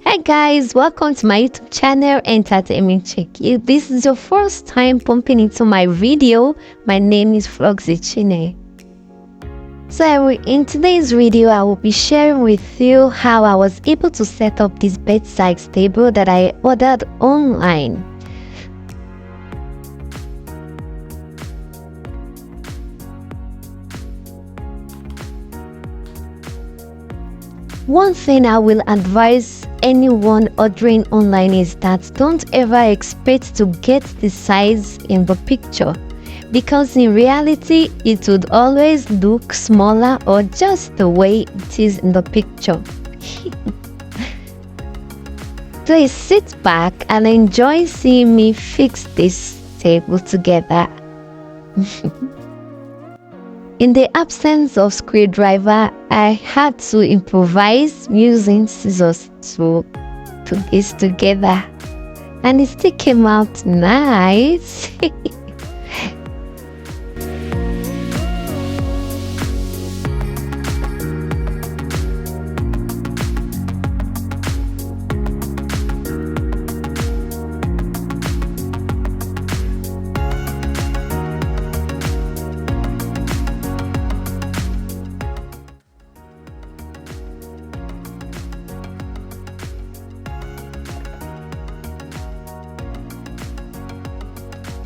Hey guys, welcome to my YouTube channel, Entertainment Chic. If this is your first time pumping into my video, my name is Chine. So in today's video, I will be sharing with you how I was able to set up this bedside table that I ordered online. One thing I will advise anyone ordering online is that don't ever expect to get the size in the picture, because in reality it would always look smaller or just the way it is in the picture. Please sit back and enjoy seeing me fix this table together. In the absence of screwdriver, I had to improvise using scissors to put this together, and it still came out nice.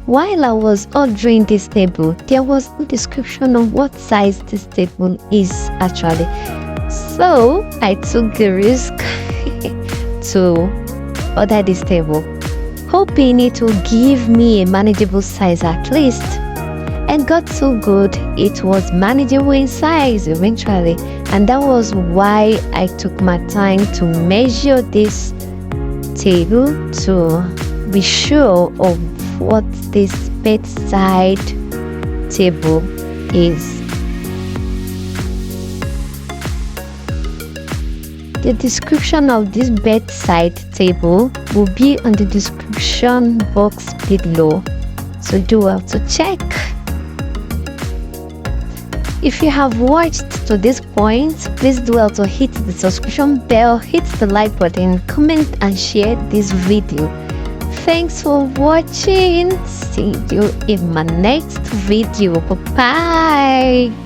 While I was ordering this table, there was no description of what size this table is actually. So I took the risk to order this table, hoping it will give me a manageable size at least. And got so good, it was manageable in size eventually. And that was why I took my time to measure this table to be sure of what this bedside table is. The description of this bedside table will be on the description box below, so do well to check. If you have watched to this point, please do well to hit the subscription bell, hit the like button, comment and share this video. Thanks for watching. See you in my next video. Bye bye.